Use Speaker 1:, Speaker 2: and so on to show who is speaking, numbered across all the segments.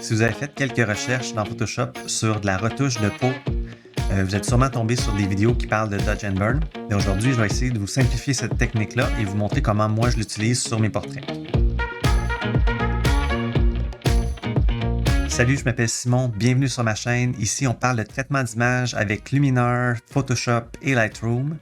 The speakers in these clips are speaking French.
Speaker 1: Si vous avez fait quelques recherches dans Photoshop sur de la retouche de peau, vous êtes sûrement tombé sur des vidéos qui parlent de Dodge and Burn. Et aujourd'hui, je vais essayer de vous simplifier cette technique-là et vous montrer comment moi je l'utilise sur mes portraits. Salut, je m'appelle Simon, bienvenue sur ma chaîne. Ici, on parle de traitement d'image avec Luminar, Photoshop et Lightroom.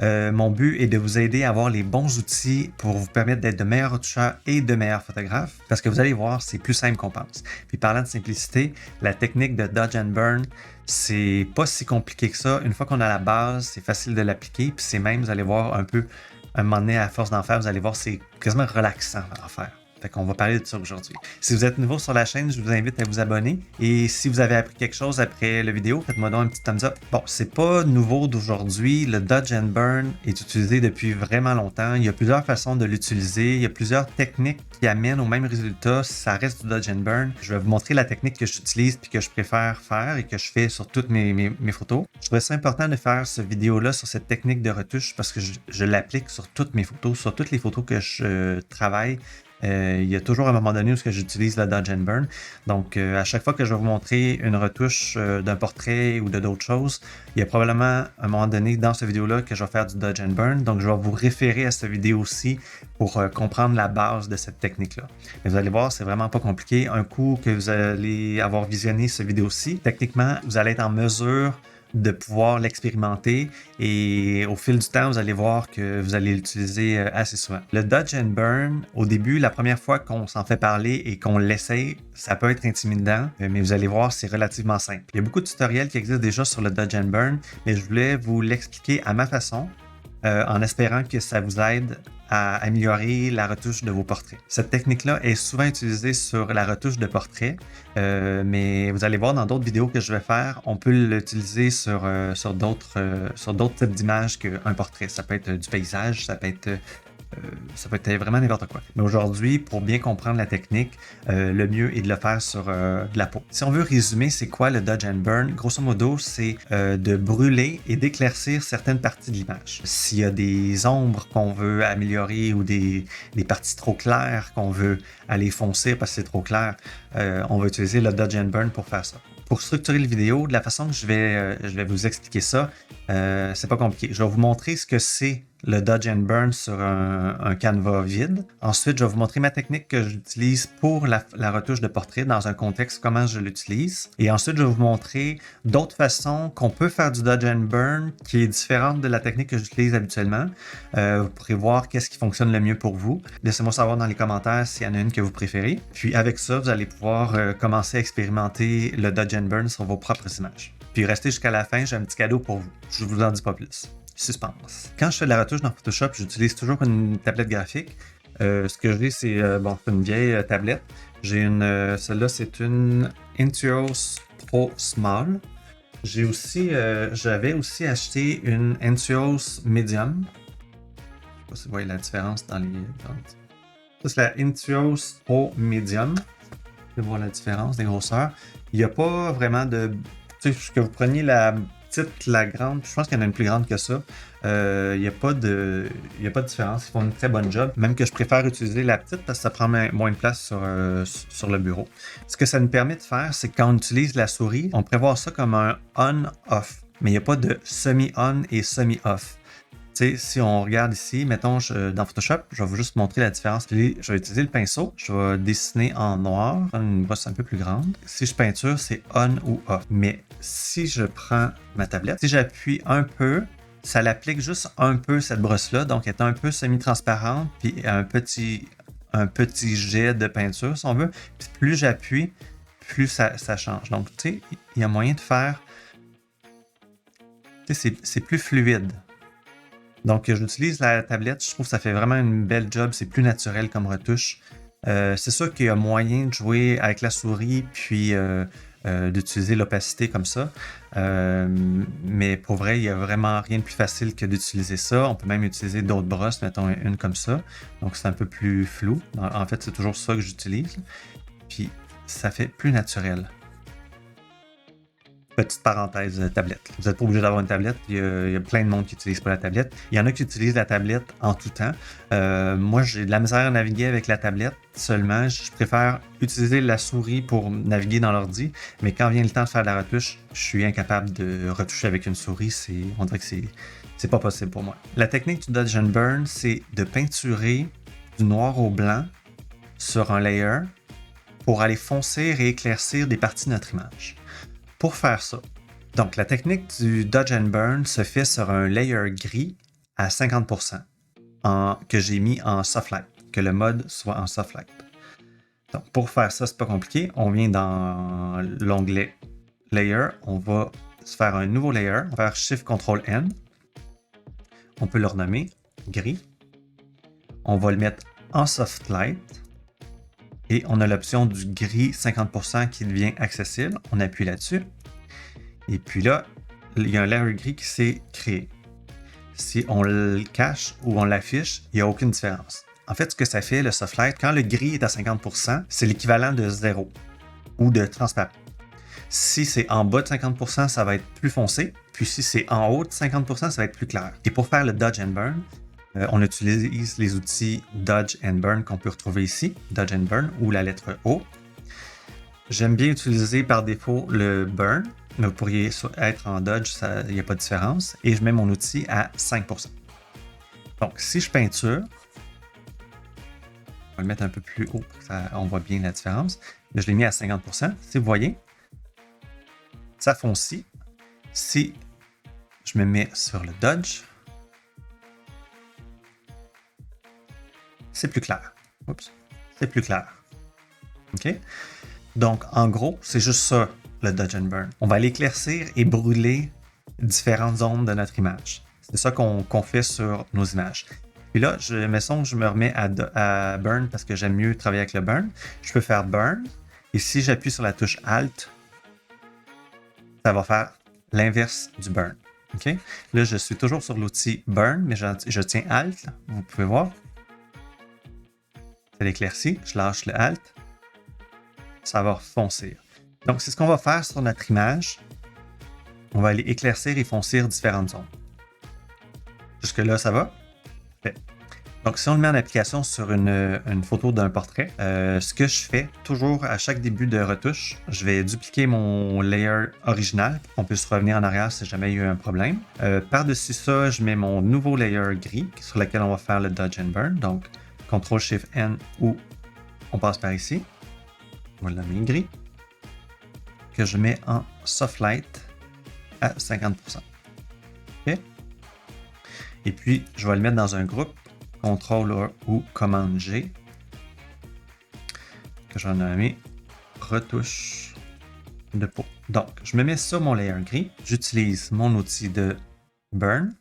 Speaker 1: Mon but est de vous aider à avoir les bons outils pour vous permettre d'être de meilleurs retoucheurs et de meilleurs photographes, parce que vous allez voir, c'est plus simple qu'on pense. Puis parlant de simplicité, la technique de Dodge and Burn, c'est pas si compliqué que ça. Une fois qu'on a la base, c'est facile de l'appliquer, puis c'est même, vous allez voir un peu, un moment donné, à force d'en faire, vous allez voir, c'est quasiment relaxant à en faire. Fait qu'on va parler de ça aujourd'hui. Si vous êtes nouveau sur la chaîne, je vous invite à vous abonner. Et si vous avez appris quelque chose après la vidéo, faites-moi donc un petit thumbs up. Bon, c'est pas nouveau d'aujourd'hui. Le Dodge and Burn est utilisé depuis vraiment longtemps. Il y a plusieurs façons de l'utiliser. Il y a plusieurs techniques qui amènent au même résultat si ça reste du Dodge and Burn. Je vais vous montrer la technique que j'utilise puis que je préfère faire et que je fais sur toutes mes photos. Je trouvais ça important de faire cette vidéo-là sur cette technique de retouche parce que je l'applique sur toutes mes photos, sur toutes les photos que je travaille. Il y a toujours un moment donné où j'utilise le Dodge and Burn. Donc, à chaque fois que je vais vous montrer une retouche d'un portrait ou de d'autres choses, il y a probablement un moment donné dans cette vidéo-là que je vais faire du Dodge and Burn. Donc, je vais vous référer à cette vidéo aussi pour comprendre la base de cette technique-là. Mais vous allez voir, c'est vraiment pas compliqué. Un coup que vous allez avoir visionné cette vidéo-ci, techniquement, vous allez être en mesure de pouvoir l'expérimenter et au fil du temps, vous allez voir que vous allez l'utiliser assez souvent. Le Dodge and Burn, au début, la première fois qu'on s'en fait parler et qu'on l'essaye, ça peut être intimidant, mais vous allez voir, c'est relativement simple. Il y a beaucoup de tutoriels qui existent déjà sur le Dodge and Burn, mais je voulais vous l'expliquer à ma façon, en espérant que ça vous aide à améliorer la retouche de vos portraits. Cette technique-là est souvent utilisée sur la retouche de portraits, mais vous allez voir dans d'autres vidéos que je vais faire, on peut l'utiliser sur d'autres types d'images qu'un portrait. Ça peut être du paysage, ça peut être vraiment n'importe quoi. Mais aujourd'hui, pour bien comprendre la technique, le mieux est de le faire sur de la peau. Si on veut résumer, c'est quoi le Dodge and Burn? Grosso modo, c'est de brûler et d'éclaircir certaines parties de l'image. S'il y a des ombres qu'on veut améliorer ou des parties trop claires qu'on veut aller foncer parce que c'est trop clair, on va utiliser le Dodge and Burn pour faire ça. Pour structurer la vidéo, de la façon que je vais vous expliquer ça, c'est pas compliqué. Je vais vous montrer ce que c'est le Dodge and Burn sur un canevas vide. Ensuite, je vais vous montrer ma technique que j'utilise pour la retouche de portrait dans un contexte, comment je l'utilise. Et ensuite, je vais vous montrer d'autres façons qu'on peut faire du Dodge and Burn qui est différente de la technique que j'utilise habituellement. Vous pourrez voir qu'est-ce qui fonctionne le mieux pour vous. Laissez-moi savoir dans les commentaires s'il y en a une que vous préférez. Puis avec ça, vous allez pouvoir commencer à expérimenter le Dodge and Burn sur vos propres images. Puis restez jusqu'à la fin, j'ai un petit cadeau pour vous. Je ne vous en dis pas plus. Suspense. Quand je fais de la retouche dans Photoshop, j'utilise toujours une tablette graphique. Ce que j'ai, c'est une vieille tablette. Celle-là, c'est une Intuos Pro Small. J'avais aussi acheté une Intuos Medium. Je ne sais pas si vous voyez la différence dans les. Ça, c'est la Intuos Pro Medium. Vous pouvez voir la différence des grosseurs. Il n'y a pas vraiment de. Tu sais, que vous preniez la petite, la grande, je pense qu'il y en a une plus grande que ça. Il n'y a pas de différence. Ils font une très bonne job. Même que je préfère utiliser la petite parce que ça prend moins de place sur le bureau. Ce que ça nous permet de faire, c'est que quand on utilise la souris, on prévoit ça comme un on-off. Mais il n'y a pas de semi-on et semi-off. Tu sais, si on regarde ici, mettons dans Photoshop, je vais vous juste montrer la différence. Je vais utiliser le pinceau, je vais dessiner en noir, prendre une brosse un peu plus grande. Si je peinture, c'est on ou off. Mais si je prends ma tablette, si j'appuie un peu, ça l'applique juste un peu cette brosse-là, donc elle est un peu semi-transparente, puis un petit jet de peinture, si on veut. Puis plus j'appuie, plus ça change. Donc, tu sais, il y a moyen de faire. Tu sais, c'est plus fluide. Donc, j'utilise la tablette. Je trouve que ça fait vraiment une belle job. C'est plus naturel comme retouche. C'est sûr qu'il y a moyen de jouer avec la souris puis d'utiliser l'opacité comme ça. Mais pour vrai, il n'y a vraiment rien de plus facile que d'utiliser ça. On peut même utiliser d'autres brosses, mettons une comme ça. Donc, c'est un peu plus flou. En fait, c'est toujours ça que j'utilise. Puis, ça fait plus naturel. Petite parenthèse, tablette. Vous n'êtes pas obligé d'avoir une tablette. Il y a plein de monde qui n'utilise pas la tablette. Il y en a qui utilisent la tablette en tout temps. Moi, j'ai de la misère à naviguer avec la tablette seulement. Je préfère utiliser la souris pour naviguer dans l'ordi. Mais quand vient le temps de faire de la retouche, je suis incapable de retoucher avec une souris. On dirait que c'est pas possible pour moi. La technique du Dodge and Burn, c'est de peinturer du noir au blanc sur un layer pour aller foncer et éclaircir des parties de notre image. Pour faire ça, donc la technique du Dodge and Burn se fait sur un layer gris à 50% que j'ai mis en soft light, que le mode soit en soft light. Donc pour faire ça, c'est pas compliqué. On vient dans l'onglet Layer, on va se faire un nouveau layer, on va faire Shift Ctrl N. On peut le renommer gris. On va le mettre en soft light. Et on a l'option du gris 50% qui devient accessible. On appuie là-dessus. Et puis là, il y a un layer gris qui s'est créé. Si on le cache ou on l'affiche, il n'y a aucune différence. En fait, ce que ça fait, le soft light, quand le gris est à 50%, c'est l'équivalent de 0 ou de transparent. Si c'est en bas de 50%, ça va être plus foncé. Puis si c'est en haut de 50%, ça va être plus clair. Et pour faire le Dodge and Burn, on utilise les outils Dodge and Burn qu'on peut retrouver ici, Dodge and Burn ou la lettre O. J'aime bien utiliser par défaut le Burn, mais vous pourriez être en Dodge, il n'y a pas de différence. Et je mets mon outil à 5%. Donc, si je peinture, on va le mettre un peu plus haut pour qu'on voit bien la différence. Là, je l'ai mis à 50%. Si vous voyez, ça foncit. Si je me mets sur le Dodge, c'est plus clair. Oups, c'est plus clair. OK? Donc, en gros, c'est juste ça, le Dodge and Burn. On va aller éclaircir et brûler différentes zones de notre image. C'est ça qu'on fait sur nos images. Puis là, je me remets à Burn parce que j'aime mieux travailler avec le Burn. Je peux faire Burn. Et si j'appuie sur la touche Alt, ça va faire l'inverse du Burn. OK? Là, je suis toujours sur l'outil Burn, mais je tiens Alt. Vous pouvez voir. Ça l'éclaircit, je lâche le Alt, ça va foncir. Donc, c'est ce qu'on va faire sur notre image. On va aller éclaircir et foncir différentes zones. Jusque-là, ça va? Fait. Donc, si on le met en application sur une photo d'un portrait, ce que je fais toujours à chaque début de retouche, je vais dupliquer mon layer original pour qu'on puisse revenir en arrière si jamais il y a eu un problème. Par-dessus ça, je mets mon nouveau layer gris sur lequel on va faire le Dodge and Burn. Donc, Ctrl-Shift-N ou on passe par ici. On va le nommer gris. Que je mets en soft light à 50%. OK? Et puis, je vais le mettre dans un groupe. Ctrl ou Command G. Que j'en ai nommé retouche de peau. Donc, je me mets sur mon layer gris. J'utilise mon outil de Burn.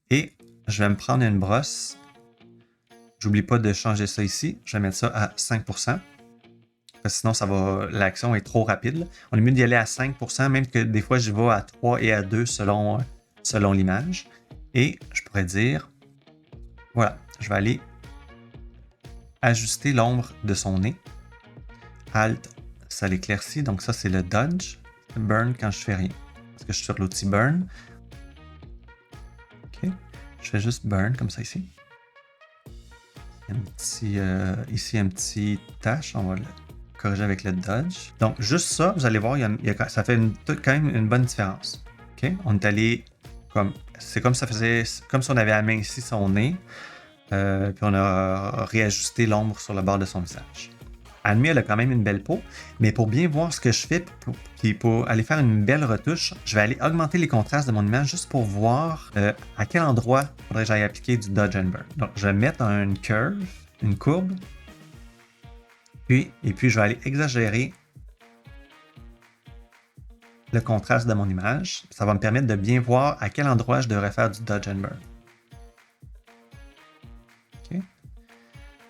Speaker 1: Et je vais me prendre une brosse. J'oublie pas de changer ça ici. Je vais mettre ça à 5%. Parce que sinon, l'action est trop rapide. On est mieux d'y aller à 5%, même que des fois, j'y vais à 3 et à 2 selon l'image. Et je pourrais dire, voilà, je vais aller ajuster l'ombre de son nez. Alt, ça l'éclaircit. Donc ça, c'est le Dodge. Burn quand je fais rien. Parce que je suis sur l'outil Burn. OK. Je fais juste Burn comme ça ici. Ici, un petit tache. On va le corriger avec le Dodge. Donc, juste ça, vous allez voir, ça fait quand même une bonne différence. OK? On est allé c'est comme si on avait aminci son nez. Puis on a réajusté l'ombre sur le bord de son visage. Admis, elle a quand même une belle peau, mais pour bien voir ce que je fais, pour aller faire une belle retouche, je vais aller augmenter les contrastes de mon image juste pour voir à quel endroit il faudrait que j'aille appliquer du Dodge and Burn. Donc, je vais mettre une courbe, et puis je vais aller exagérer le contraste de mon image. Ça va me permettre de bien voir à quel endroit je devrais faire du Dodge and Burn.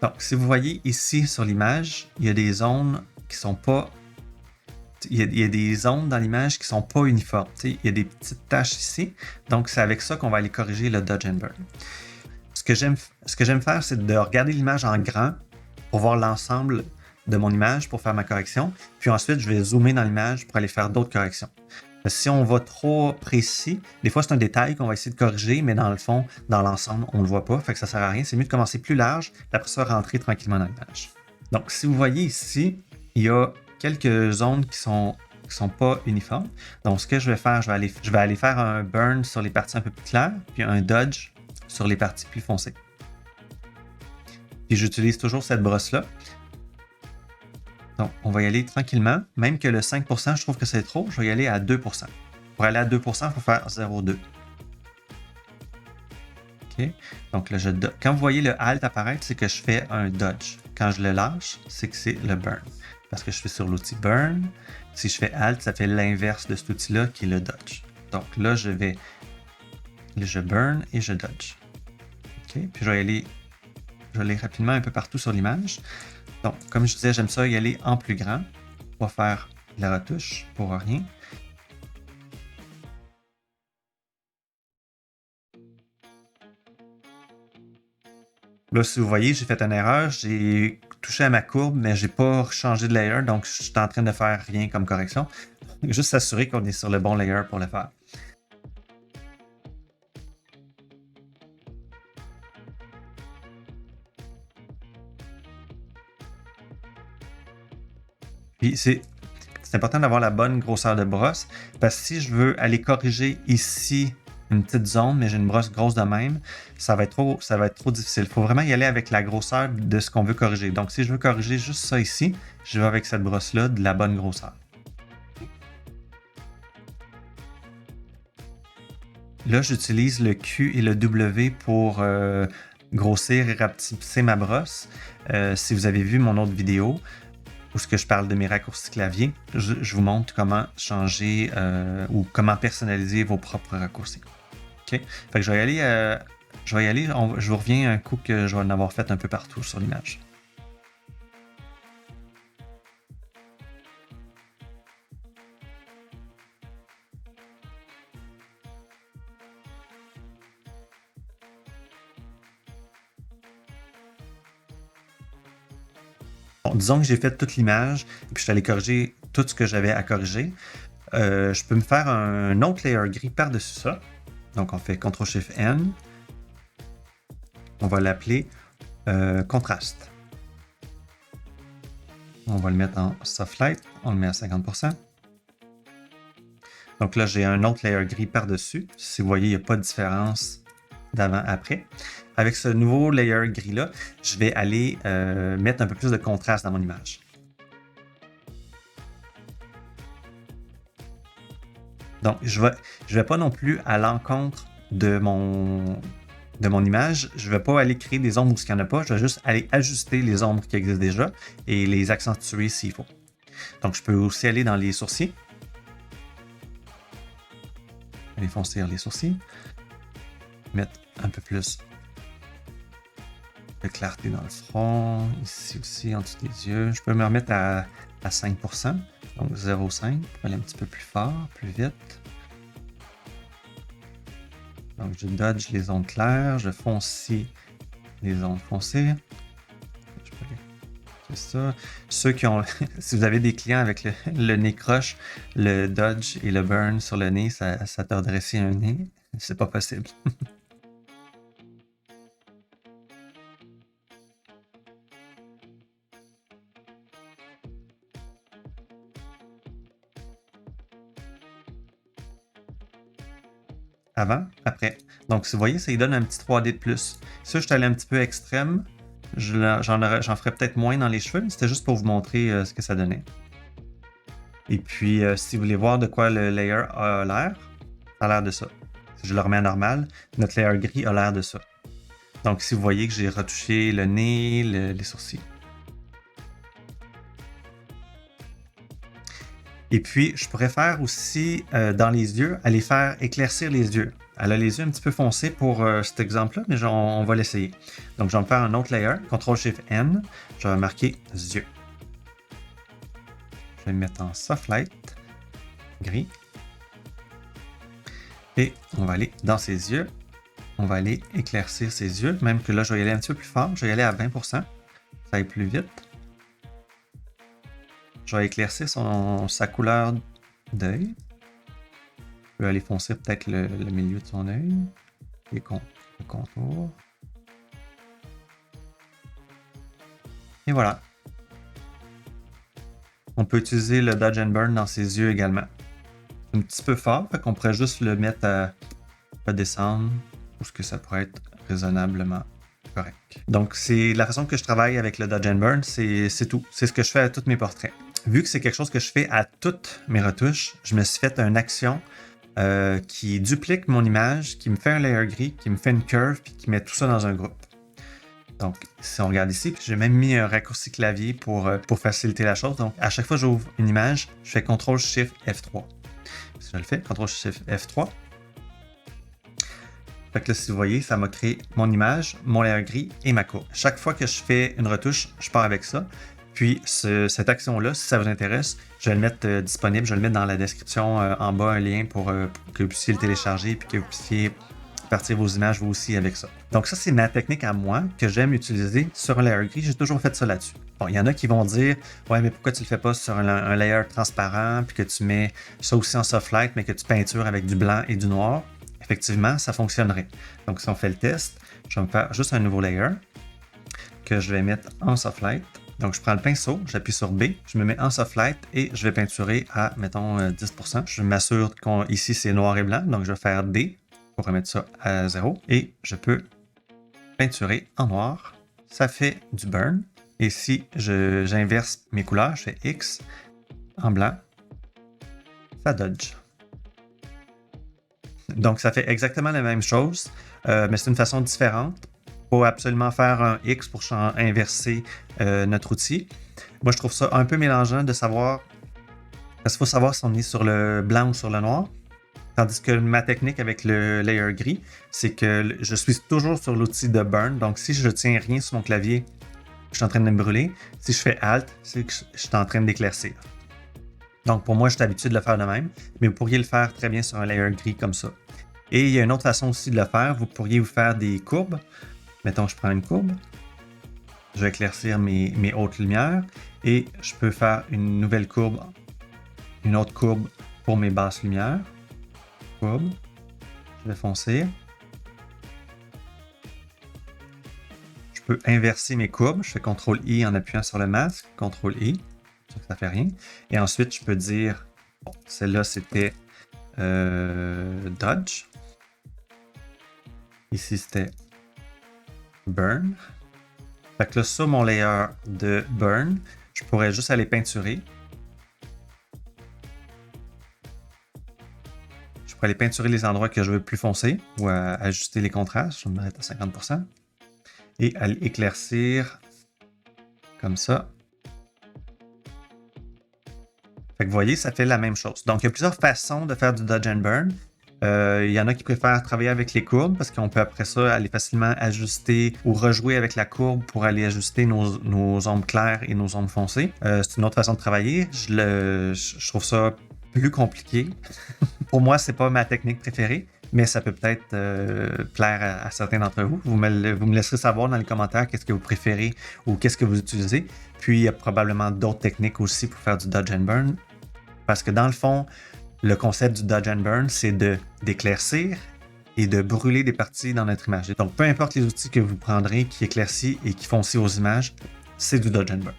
Speaker 1: Donc, si vous voyez ici sur l'image, il y a des zones qui sont pas... Il y a des zones dans l'image qui sont pas uniformes. Il y a des petites taches ici. Donc, c'est avec ça qu'on va aller corriger le Dodge and Burn. Ce que j'aime faire, c'est de regarder l'image en grand pour voir l'ensemble de mon image pour faire ma correction. Puis ensuite, je vais zoomer dans l'image pour aller faire d'autres corrections. Si on va trop précis, des fois c'est un détail qu'on va essayer de corriger, mais dans le fond, dans l'ensemble, on ne le voit pas, fait que ça ne sert à rien. C'est mieux de commencer plus large, et après ça, rentrer tranquillement dans l'image. Donc, si vous voyez ici, il y a quelques zones qui sont pas uniformes. Donc, ce que je vais faire, je vais aller faire un burn sur les parties un peu plus claires, puis un dodge sur les parties plus foncées. Puis j'utilise toujours cette brosse-là. Donc, on va y aller tranquillement. Même que le 5%, je trouve que c'est trop, je vais y aller à 2%. Pour aller à 2%, il faut faire 0,2. OK. Donc, là, quand vous voyez le Alt apparaître, c'est que je fais un dodge. Quand je le lâche, c'est que c'est le burn. Parce que je suis sur l'outil burn. Si je fais Alt, ça fait l'inverse de cet outil-là qui est le dodge. Donc là, je burn et je dodge. OK. Puis je vais aller rapidement un peu partout sur l'image. Donc, comme je disais, j'aime ça y aller en plus grand. On va faire de la retouche pour rien. Là, si vous voyez, j'ai fait une erreur. J'ai touché à ma courbe, mais j'ai pas changé de layer. Donc, je suis en train de faire rien comme correction. Juste s'assurer qu'on est sur le bon layer pour le faire. Puis c'est important d'avoir la bonne grosseur de brosse, parce que si je veux aller corriger ici une petite zone, mais j'ai une brosse grosse de même, ça va être trop difficile. Il faut vraiment y aller avec la grosseur de ce qu'on veut corriger. Donc, si je veux corriger juste ça ici, je vais avec cette brosse-là de la bonne grosseur. Là, j'utilise le Q et le W pour grossir et rapetisser ma brosse. Si vous avez vu mon autre vidéo, où ce que je parle de mes raccourcis clavier, je vous montre comment changer ou comment personnaliser vos propres raccourcis. OK? Fait que je vais y aller, je vous reviens un coup que je vais en avoir fait un peu partout sur l'image. Bon, disons que j'ai fait toute l'image, puis je suis allé corriger tout ce que j'avais à corriger. Je peux me faire un autre layer gris par-dessus ça. Donc, on fait CTRL-SHIFT-N. On va l'appeler contraste. On va le mettre en soft light. On le met à 50%. Donc là, j'ai un autre layer gris par-dessus. Si vous voyez, il n'y a pas de différence d'avant-après. Avec ce nouveau layer gris-là, je vais aller mettre un peu plus de contraste dans mon image. Donc, je vais pas non plus à l'encontre de mon image. Je ne vais pas aller créer des ombres où il n'y en a pas. Je vais juste aller ajuster les ombres qui existent déjà et les accentuer s'il faut. Donc, je peux aussi aller dans les sourcils. Aller foncir les sourcils. Mettre un peu plus de clarté dans le front. Ici aussi, en dessous des yeux. Je peux me remettre à 5%. Donc 0,5 pour aller un petit peu plus fort, plus vite. Donc je dodge les ondes claires, je foncis les ondes foncées. C'est ça. Ceux qui ont, si vous avez des clients avec le nez croche, le dodge et le burn sur le nez, ça t'a redressé un nez. C'est pas possible. Avant, après. Donc, si vous voyez, ça lui donne un petit 3D de plus. Ça, je suis allé un petit peu extrême. J'en ferais peut-être moins dans les cheveux, mais c'était juste pour vous montrer ce que ça donnait. Et puis, si vous voulez voir de quoi le layer a l'air, ça a l'air de ça. Si je le remets à normal, notre layer gris a l'air de ça. Donc, si vous voyez que j'ai retouché le nez, les sourcils. Et puis, je pourrais faire aussi dans les yeux, aller faire éclaircir les yeux. Elle a les yeux un petit peu foncés pour cet exemple-là, mais on va l'essayer. Donc, je vais me faire un autre layer, CTRL-SHIFT-N. Je vais marquer yeux. Je vais me mettre en soft light, gris. Et on va aller dans ses yeux. On va aller éclaircir ses yeux, même que là, je vais y aller un petit peu plus fort. Je vais y aller à 20%. Ça aille plus vite. je vais éclaircir sa couleur d'œil. Je peux aller foncer peut-être le milieu de son œil. Le contour. Et voilà. On peut utiliser le Dodge and Burn dans ses yeux également. C'est un petit peu fort, fait qu'on pourrait juste le mettre à descendre pour ce que ça pourrait être raisonnablement correct. Donc, c'est la façon que je travaille avec le Dodge and Burn, c'est tout. C'est ce que je fais à tous mes portraits. Vu que c'est quelque chose que je fais à toutes mes retouches, je me suis fait une action qui duplique mon image, qui me fait un layer gris, qui me fait une curve, puis qui met tout ça dans un groupe. Donc, si on regarde ici, j'ai même mis un raccourci clavier pour faciliter la chose. Donc, à chaque fois que j'ouvre une image, je fais CTRL-SHIFT-F3. Si je le fais, CTRL-SHIFT-F3. Fait que là, si vous voyez, ça m'a créé mon image, mon layer gris et ma courbe. Chaque fois que je fais une retouche, je pars avec ça. Puis, cette action-là, si ça vous intéresse, je vais le mettre disponible. Je vais le mettre dans la description en bas, un lien pour que vous puissiez le télécharger et que vous puissiez partir vos images vous aussi avec ça. Donc ça, c'est ma technique à moi que j'aime utiliser sur un layer gris. J'ai toujours fait ça là-dessus. Bon, il y en a qui vont dire « Ouais, mais pourquoi tu le fais pas sur un layer transparent puis que tu mets ça aussi en soft light mais que tu peintures avec du blanc et du noir? » Effectivement, ça fonctionnerait. Donc si on fait le test, je vais me faire juste un nouveau layer que je vais mettre en soft light. Donc je prends le pinceau, j'appuie sur B, je me mets en soft light et je vais peinturer à, mettons, 10%. Je m'assure qu'ici c'est noir et blanc, donc je vais faire D pour remettre ça à 0. Et je peux peinturer en noir. Ça fait du burn. Et si j'inverse mes couleurs, je fais X en blanc, ça dodge. Donc ça fait exactement la même chose, mais c'est une façon différente. Il faut absolument faire un X pour inverser notre outil. Moi, je trouve ça un peu mélangeant de savoir, parce qu'il faut savoir si on est sur le blanc ou sur le noir. Tandis que ma technique avec le layer gris, c'est que je suis toujours sur l'outil de burn. Donc, si je ne tiens rien sur mon clavier, je suis en train de me brûler. Si je fais Alt, c'est que je suis en train d'éclaircir. Donc, pour moi, je suis habitué de le faire de même, mais vous pourriez le faire très bien sur un layer gris comme ça. Et il y a une autre façon aussi de le faire. Vous pourriez vous faire des courbes. Mettons, je prends une courbe. Je vais éclaircir mes hautes lumières et je peux faire une nouvelle courbe, une autre courbe pour mes basses lumières. Je vais foncer. Je peux inverser mes courbes. Je fais CTRL-I en appuyant sur le masque. CTRL-I. Ça fait rien. Et ensuite, je peux dire, bon, celle-là, c'était Dodge. Ici, c'était Burn. Fait que là, sur mon layer de Burn, je pourrais juste aller peinturer. Je pourrais aller peinturer les endroits que je veux plus foncés ou ajuster les contrastes. Je vais me mettre à 50%. Et aller éclaircir comme ça. Fait que vous voyez, ça fait la même chose. Donc, il y a plusieurs façons de faire du Dodge and Burn. Il y en a qui préfèrent travailler avec les courbes parce qu'on peut après ça aller facilement ajuster ou rejouer avec la courbe pour aller ajuster nos ombres claires et nos ombres foncées. C'est une autre façon de travailler. Je trouve ça plus compliqué. Pour moi, c'est pas ma technique préférée, mais ça peut peut-être plaire à certains d'entre vous. Vous me laisserez savoir dans les commentaires qu'est-ce que vous préférez ou qu'est-ce que vous utilisez. Puis, il y a probablement d'autres techniques aussi pour faire du Dodge and Burn. Parce que dans le fond, le concept du Dodge and Burn, c'est d'éclaircir et de brûler des parties dans notre image. Donc, peu importe les outils que vous prendrez qui éclaircissent et qui foncent aux images, c'est du Dodge and Burn.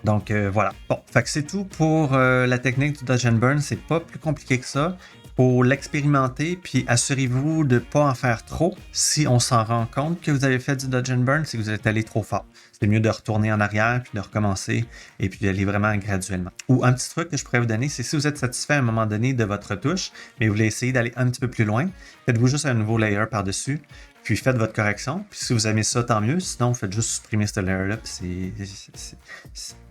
Speaker 1: Donc, voilà. Bon, fait que c'est tout pour la technique du Dodge and Burn. C'est pas plus compliqué que ça. Pour l'expérimenter, puis assurez-vous de ne pas en faire trop. Si on s'en rend compte que vous avez fait du Dodge and Burn, c'est que vous êtes allé trop fort. C'est mieux de retourner en arrière, puis de recommencer, et puis d'aller vraiment graduellement. Ou un petit truc que je pourrais vous donner, c'est si vous êtes satisfait à un moment donné de votre retouche, mais vous voulez essayer d'aller un petit peu plus loin, faites-vous juste un nouveau layer par-dessus, puis faites votre correction. Puis si vous aimez ça, tant mieux. Sinon, vous faites juste supprimer ce layer-là, puis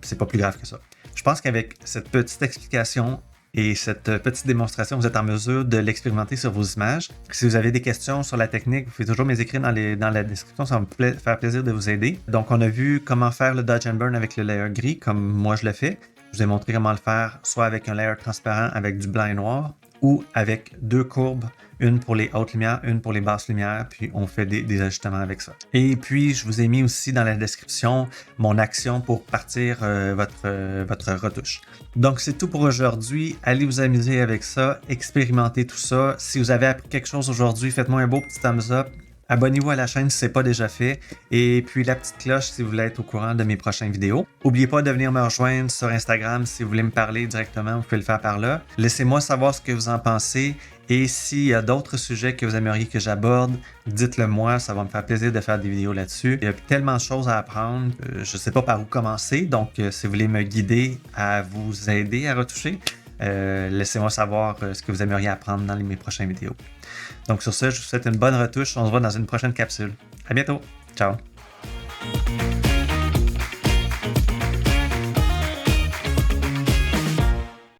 Speaker 1: c'est pas plus grave que ça. Je pense qu'avec cette petite explication et cette petite démonstration, vous êtes en mesure de l'expérimenter sur vos images. Si vous avez des questions sur la technique, vous pouvez toujours me les écrire dans la description, ça va me faire plaisir de vous aider. Donc, on a vu comment faire le Dodge and Burn avec le layer gris, comme moi je le fais. Je vous ai montré comment le faire soit avec un layer transparent avec du blanc et noir, ou avec deux courbes une pour les hautes lumières, une pour les basses lumières, puis on fait des ajustements avec ça. Et puis, je vous ai mis aussi dans la description mon action pour partir votre retouche. Donc, c'est tout pour aujourd'hui. Allez vous amuser avec ça, expérimentez tout ça. Si vous avez appris quelque chose aujourd'hui, faites-moi un beau petit thumbs up. Abonnez-vous à la chaîne si ce n'est pas déjà fait. Et puis la petite cloche si vous voulez être au courant de mes prochaines vidéos. N'oubliez pas de venir me rejoindre sur Instagram si vous voulez me parler directement, vous pouvez le faire par là. Laissez-moi savoir ce que vous en pensez. Et s'il y a d'autres sujets que vous aimeriez que j'aborde, dites-le moi, ça va me faire plaisir de faire des vidéos là-dessus. Il y a tellement de choses à apprendre, je ne sais pas par où commencer. Donc, si vous voulez me guider à vous aider à retoucher, laissez-moi savoir ce que vous aimeriez apprendre dans mes prochaines vidéos. Donc sur ce, je vous souhaite une bonne retouche. On se voit dans une prochaine capsule. À bientôt. Ciao.